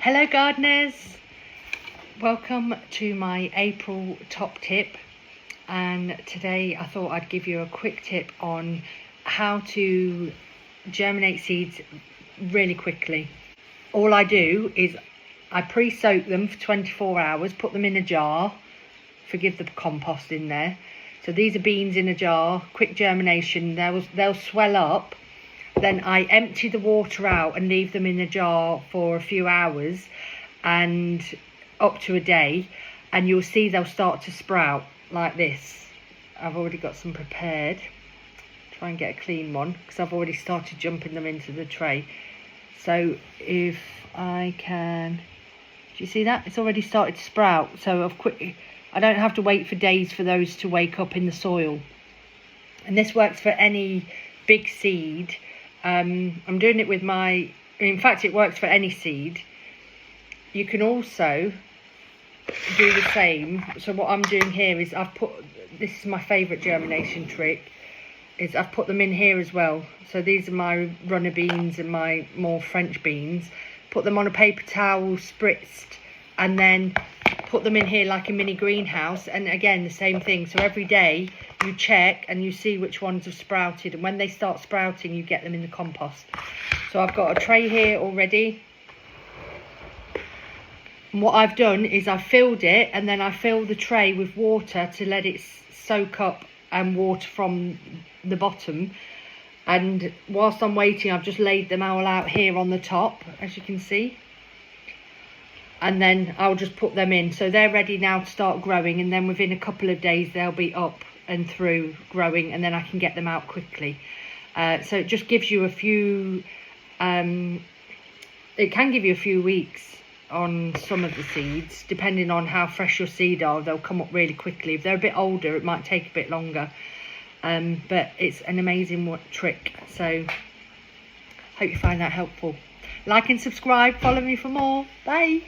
Hello gardeners, welcome to my April top tip, and today I thought I'd give you a quick tip on how to germinate seeds really quickly. All I do is I pre-soak them for 24 hours, put them in a jar, forgive the compost in there. So these are beans in a jar, quick germination, they'll swell up. Then I empty the water out and leave them in the jar for a few hours and up to a day, and you'll see they'll start to sprout like this. I've already got some prepared. Try and get a clean one because I've already started jumping them into the tray. So if I can, do you see that? It's already started to sprout. So I don't have to wait for days for those to wake up in the soil. And this works for any big seed. I'm doing it with in fact it works for any seed. You can also do the same. So what I'm doing here is this is my favourite germination trick, is I've put them in here as well. So these are my runner beans and my more French beans. Put them on a paper towel, spritzed, and then put them in here like a mini greenhouse. And again, the same thing. So every day you check and you see which ones have sprouted, and when they start sprouting you get them in the compost. So I've got a tray here already, and what I've done is I've filled it, and then I fill the tray with water to let it soak up and water from the bottom. And whilst I'm waiting, I've just laid them all out here on the top, as you can see. And then I'll just put them in. So they're ready now to start growing, and then within a couple of days they'll be up and through growing, and then I can get them out quickly. So it just gives you a few, it can give you a few weeks on some of the seeds, depending on how fresh your seed are. They'll come up really quickly. If they're a bit older, it might take a bit longer. But it's an amazing trick. So hope you find that helpful. Like and subscribe, follow me for more. Bye.